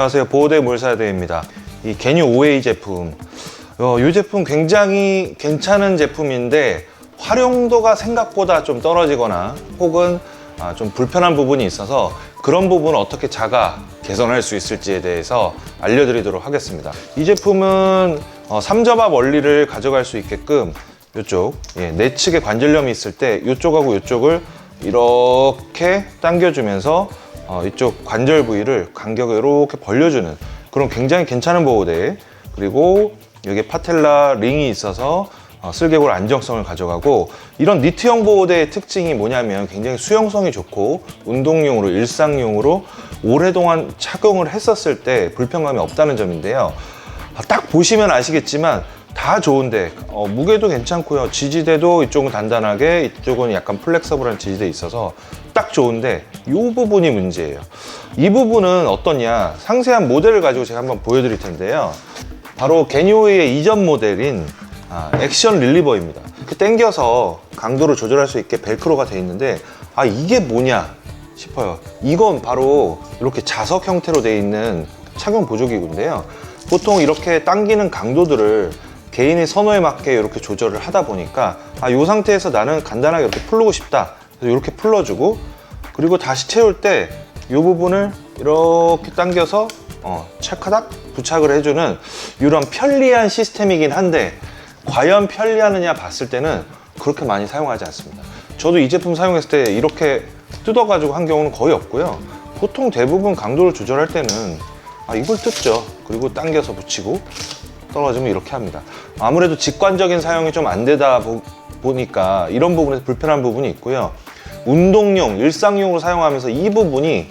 안녕하세요. 보호대 몰사대입니다. 이 게뉴 OA 제품, 이 제품 굉장히 괜찮은 제품인데 활용도가 생각보다 좀 떨어지거나 혹은 좀 불편한 부분이 있어서 그런 부분을 어떻게 개선할 수 있을지에 대해서 알려드리도록 하겠습니다. 이 제품은 3접합 원리를 가져갈 수 있게끔 이쪽 내측에 관절염이 있을 때 이쪽하고 이쪽을 이렇게 당겨주면서 이쪽 관절 부위를 간격을 이렇게 벌려주는 그런 굉장히 괜찮은 보호대, 그리고 여기에 파텔라 링이 있어서 슬개골 안정성을 가져가고, 이런 니트형 보호대의 특징이 뭐냐면 굉장히 수용성이 좋고 운동용으로 일상용으로 오랫동안 착용을 했었을 때 불편감이 없다는 점인데요. 딱 보시면 아시겠지만 다 좋은데 무게도 괜찮고요, 지지대도 이쪽은 단단하게 이쪽은 약간 플렉서블한 지지대 있어서 딱 좋은데 이 부분이 문제예요. 이 부분은 어떠냐, 상세한 모델을 가지고 제가 한번 보여드릴 텐데요. 바로 게뉴의 이전 모델인 액션 릴리버입니다. 이렇게 당겨서 강도를 조절할 수 있게 벨크로가 되어 있는데 이게 뭐냐 싶어요. 이건 바로 이렇게 자석 형태로 되어 있는 착용 보조기구인데요. 보통 이렇게 당기는 강도들을 개인의 선호에 맞게 이렇게 조절을 하다 보니까 이 상태에서 나는 간단하게 이렇게 풀고 싶다, 그래서 이렇게 풀러주고, 그리고 다시 채울 때 이 부분을 이렇게 당겨서 찰카닥 부착을 해주는 이런 편리한 시스템이긴 한데, 과연 편리하느냐 봤을 때는 그렇게 많이 사용하지 않습니다. 저도 이 제품 사용했을 때 이렇게 뜯어가지고 한 경우는 거의 없고요. 보통 대부분 강도를 조절할 때는 이걸 뜯죠. 그리고 당겨서 붙이고 떨어지면 이렇게 합니다. 아무래도 직관적인 사용이 좀 안 되다 보니까 이런 부분에서 불편한 부분이 있고요. 운동용, 일상용으로 사용하면서 이 부분이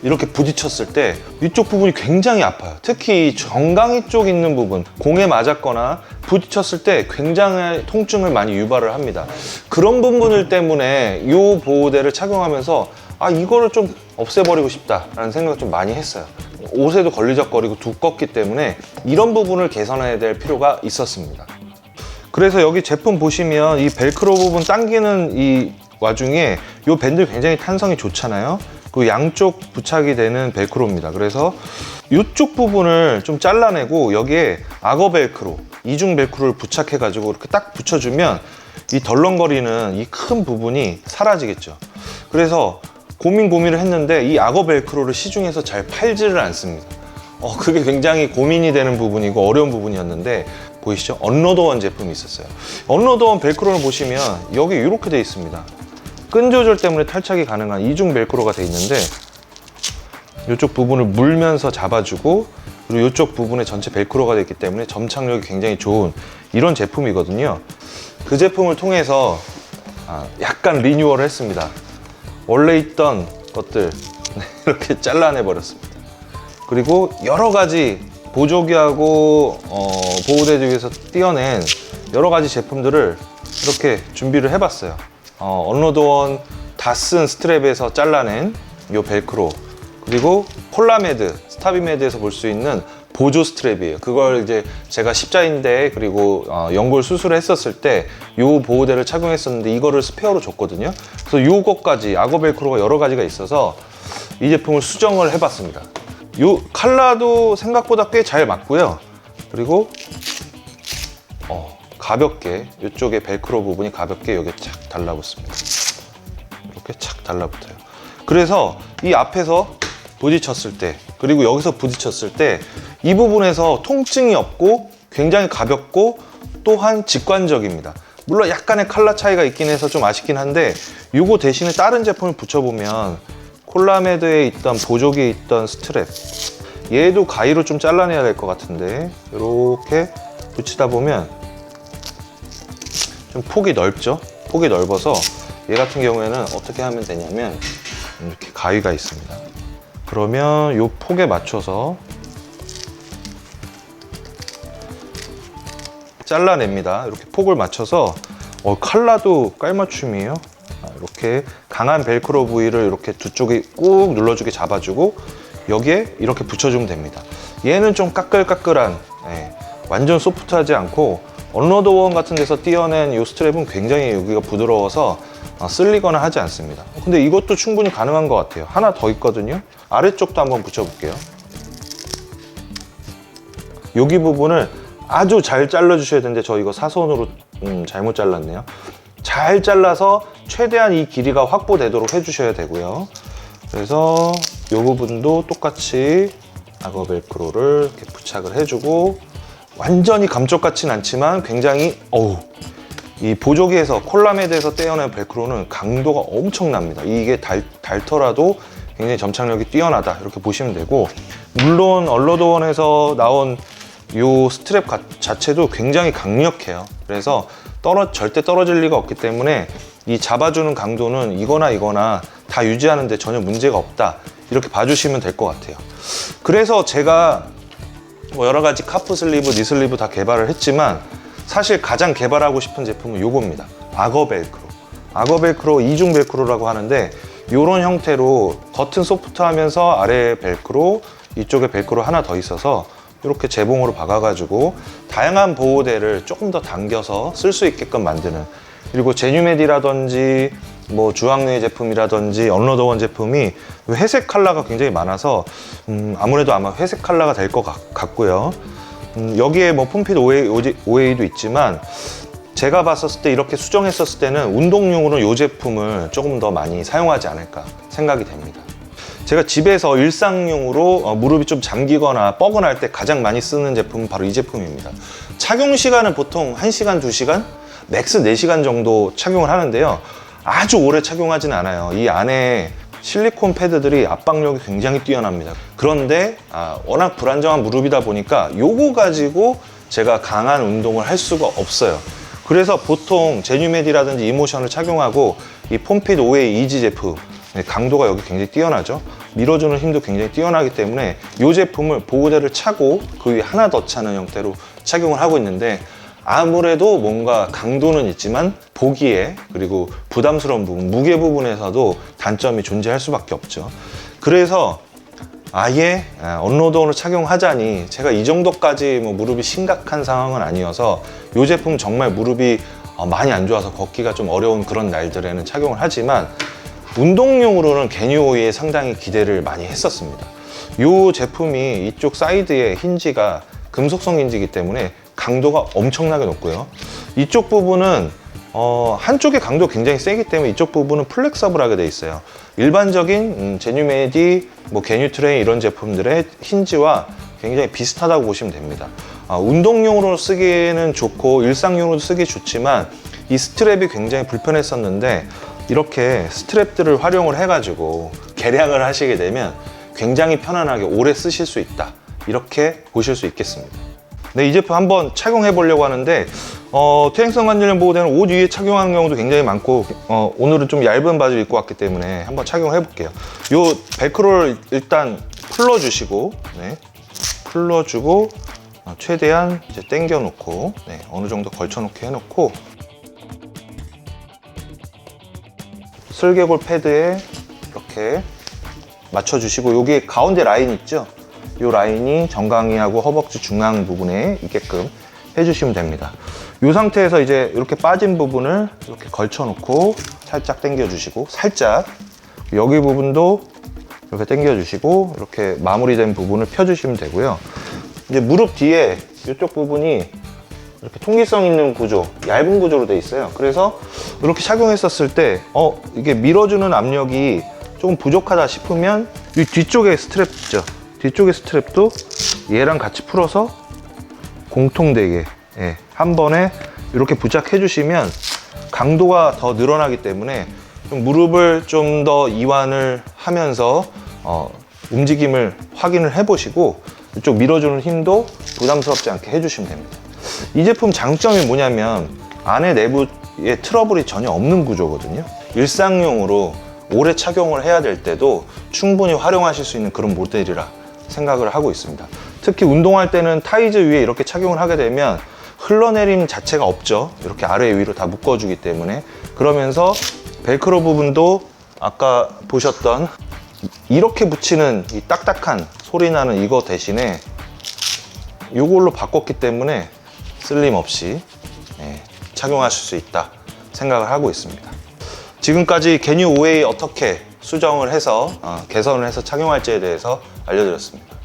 이렇게 부딪혔을 때 이쪽 부분이 굉장히 아파요. 특히 정강이 쪽 있는 부분, 공에 맞았거나 부딪혔을 때 굉장히 통증을 많이 유발을 합니다. 그런 부분들 때문에 이 보호대를 착용하면서 이거를 좀 없애버리고 싶다라는 생각을 좀 많이 했어요. 옷에도 걸리적거리고 두껍기 때문에 이런 부분을 개선해야 될 필요가 있었습니다. 그래서 여기 제품 보시면 이 벨크로 부분 당기는 이 와중에 이 밴드 굉장히 탄성이 좋잖아요. 그 양쪽 부착이 되는 벨크로입니다. 그래서 이쪽 부분을 좀 잘라내고 여기에 악어 벨크로, 이중 벨크로를 부착해 가지고 이렇게 딱 붙여주면 이 덜렁거리는 이 큰 부분이 사라지겠죠. 그래서 고민을 했는데 이 악어 벨크로를 시중에서 잘 팔지를 않습니다. 그게 굉장히 고민이 되는 부분이고 어려운 부분이었는데, 보이시죠? 언로더원 제품이 있었어요. 언로더원 벨크로를 보시면 여기 이렇게 되어 있습니다. 끈 조절 때문에 탈착이 가능한 이중 벨크로가 되어 있는데, 이쪽 부분을 물면서 잡아주고, 그리고 이쪽 부분에 전체 벨크로가 되어 있기 때문에 점착력이 굉장히 좋은 이런 제품이거든요. 그 제품을 통해서 약간 리뉴얼을 했습니다. 원래 있던 것들 이렇게 잘라내 버렸습니다. 그리고 여러 가지 보조기하고 보호대 중에서 띄어낸 여러 가지 제품들을 이렇게 준비를 해봤어요. 언로드원 다 쓴 스트랩에서 잘라낸 이 벨크로, 그리고 콜라메드, 스타비메드에서 볼 수 있는 보조 스트랩이에요. 그걸 이제 제가 십자인대 그리고 연골 수술을 했었을 때 이 보호대를 착용했었는데 이거를 스페어로 줬거든요. 그래서 이것까지 악어 벨크로가 여러 가지가 있어서 이 제품을 수정을 해봤습니다. 이 컬러도 생각보다 꽤 잘 맞고요. 그리고 가볍게 이쪽에 벨크로 부분이 가볍게 여기에 착 달라붙습니다. 이렇게 착 달라붙어요. 그래서 이 앞에서 부딪혔을 때, 그리고 여기서 부딪혔을 때 이 부분에서 통증이 없고 굉장히 가볍고 또한 직관적입니다. 물론 약간의 컬러 차이가 있긴 해서 좀 아쉽긴 한데, 이거 대신에 다른 제품을 붙여보면 콜라메드에 있던 보조기에 있던 스트랩, 얘도 가위로 좀 잘라내야 될 것 같은데 이렇게 붙이다 보면 좀 폭이 넓죠? 폭이 넓어서 얘 같은 경우에는 어떻게 하면 되냐면 이렇게 가위가 있습니다. 그러면 이 폭에 맞춰서 잘라냅니다. 이렇게 폭을 맞춰서 컬러도 깔맞춤이에요. 이렇게 강한 벨크로 부위를 이렇게 두 쪽에 꾹 눌러주게 잡아주고 여기에 이렇게 붙여주면 됩니다. 얘는 좀 까끌까끌한, 완전 소프트하지 않고 언로더원 같은 데서 띄어낸 이 스트랩은 굉장히 여기가 부드러워서 쓸리거나 하지 않습니다. 근데 이것도 충분히 가능한 것 같아요. 하나 더 있거든요. 아래쪽도 한번 붙여볼게요. 여기 부분을 아주 잘 잘라주셔야 되는데 저 이거 사선으로 잘못 잘랐네요. 잘 잘라서 최대한 이 길이가 확보되도록 해주셔야 되고요. 그래서 이 부분도 똑같이 악어 벨크로를 이렇게 부착을 해주고, 완전히 감쪽같진 않지만 굉장히 이 보조개에서 콜라메드에서 떼어낸 벨크로는 강도가 엄청납니다. 이게 닳더라도 굉장히 점착력이 뛰어나다 이렇게 보시면 되고, 물론 얼러도원에서 나온 이 스트랩 자체도 굉장히 강력해요. 그래서 절대 떨어질 리가 없기 때문에 이 잡아주는 강도는 이거나 다 유지하는데 전혀 문제가 없다 이렇게 봐주시면 될 것 같아요. 그래서 제가 뭐 여러 가지 카프 슬리브, 니 슬리브 다 개발을 했지만 사실 가장 개발하고 싶은 제품은 요겁니다. 악어 벨크로. 악어 벨크로, 이중 벨크로라고 하는데 이런 형태로 겉은 소프트하면서 아래 벨크로, 이쪽에 벨크로 하나 더 있어서 이렇게 재봉으로 박아가지고 다양한 보호대를 조금 더 당겨서 쓸 수 있게끔 만드는, 그리고 제뉴메디라든지 뭐 주황류의 제품이라든지 언로더원 제품이 회색 컬러가 굉장히 많아서 아무래도 아마 회색 컬러가 될 것 같고요. 여기에 뭐 폼핏 OA도 있지만 제가 봤었을 때 이렇게 수정했었을 때는 운동용으로 이 제품을 조금 더 많이 사용하지 않을까 생각이 됩니다. 제가 집에서 일상용으로 무릎이 좀 잠기거나 뻐근할 때 가장 많이 쓰는 제품은 바로 이 제품입니다. 착용 시간은 보통 1시간, 2시간, 맥스 4시간 정도 착용을 하는데요. 아주 오래 착용하진 않아요. 이 안에 실리콘 패드들이 압박력이 굉장히 뛰어납니다. 그런데 워낙 불안정한 무릎이다 보니까 요거 가지고 제가 강한 운동을 할 수가 없어요. 그래서 보통 제뉴메디라든지 이모션을 착용하고 이 폼핏 OA 이지 제품, 강도가 여기 굉장히 뛰어나죠. 밀어주는 힘도 굉장히 뛰어나기 때문에 이 제품을 보호대를 차고 그 위에 하나 더 차는 형태로 착용을 하고 있는데, 아무래도 뭔가 강도는 있지만 보기에, 그리고 부담스러운 부분, 무게 부분에서도 단점이 존재할 수밖에 없죠. 그래서 아예 언로더원을 착용하자니, 제가 이 정도까지 뭐 무릎이 심각한 상황은 아니어서 이 제품 정말 무릎이 많이 안 좋아서 걷기가 좀 어려운 그런 날들에는 착용을 하지만, 운동용으로는 게뉴오이에 상당히 기대를 많이 했었습니다. 이 제품이 이쪽 사이드에 힌지가 금속성 힌지이기 때문에 강도가 엄청나게 높고요. 이쪽 부분은 한쪽의 강도가 굉장히 세기 때문에 이쪽 부분은 플렉서블하게 돼 있어요. 일반적인 제뉴메디, 뭐 게뉴트레인 이런 제품들의 힌지와 굉장히 비슷하다고 보시면 됩니다. 운동용으로 쓰기에는 좋고 일상용으로 쓰기 좋지만 이 스트랩이 굉장히 불편했었는데, 이렇게 스트랩들을 활용을 해가지고 개량을 하시게 되면 굉장히 편안하게 오래 쓰실 수 있다, 이렇게 보실 수 있겠습니다. 네, 이 제품 한번 착용해 보려고 하는데 퇴행성 관절염 보호대는 옷 위에 착용하는 경우도 굉장히 많고 오늘은 좀 얇은 바지를 입고 왔기 때문에 한번 착용해 볼게요. 요 벨크로를 일단 풀러주시고, 풀러주고 최대한 이제 당겨 놓고, 어느 정도 걸쳐 놓게 해 놓고, 슬개골 패드에 이렇게 맞춰주시고, 여기 가운데 라인 있죠? 이 라인이 정강이하고 허벅지 중앙 부분에 있게끔 해주시면 됩니다. 이 상태에서 이제 이렇게 빠진 부분을 이렇게 걸쳐 놓고 살짝 당겨주시고, 살짝 여기 부분도 이렇게 당겨주시고, 이렇게 마무리된 부분을 펴주시면 되고요. 이제 무릎 뒤에 이쪽 부분이 이렇게 통기성 있는 구조, 얇은 구조로 되어 있어요. 그래서 이렇게 착용했었을 때 이게 밀어주는 압력이 조금 부족하다 싶으면 이 뒤쪽에 스트랩 있죠? 뒤쪽의 스트랩도 얘랑 같이 풀어서 공통되게 한 번에 이렇게 부착해 주시면 강도가 더 늘어나기 때문에 좀 무릎을 좀 더 이완을 하면서 움직임을 확인을 해 보시고, 이쪽 밀어주는 힘도 부담스럽지 않게 해주시면 됩니다. 이 제품 장점이 뭐냐면 안에 내부에 트러블이 전혀 없는 구조거든요. 일상용으로 오래 착용을 해야 될 때도 충분히 활용하실 수 있는 그런 모델이라 생각을 하고 있습니다. 특히 운동할 때는 타이즈 위에 이렇게 착용을 하게 되면 흘러내림 자체가 없죠. 이렇게 아래 위로 다 묶어주기 때문에. 그러면서 벨크로 부분도 아까 보셨던 이렇게 붙이는 이 딱딱한 소리 나는 이거 대신에 이걸로 바꿨기 때문에 슬림 없이 착용하실 수 있다 생각을 하고 있습니다. 지금까지 개뉴 5A 어떻게 수정을 해서 개선을 해서 착용할지에 대해서 알려드렸습니다.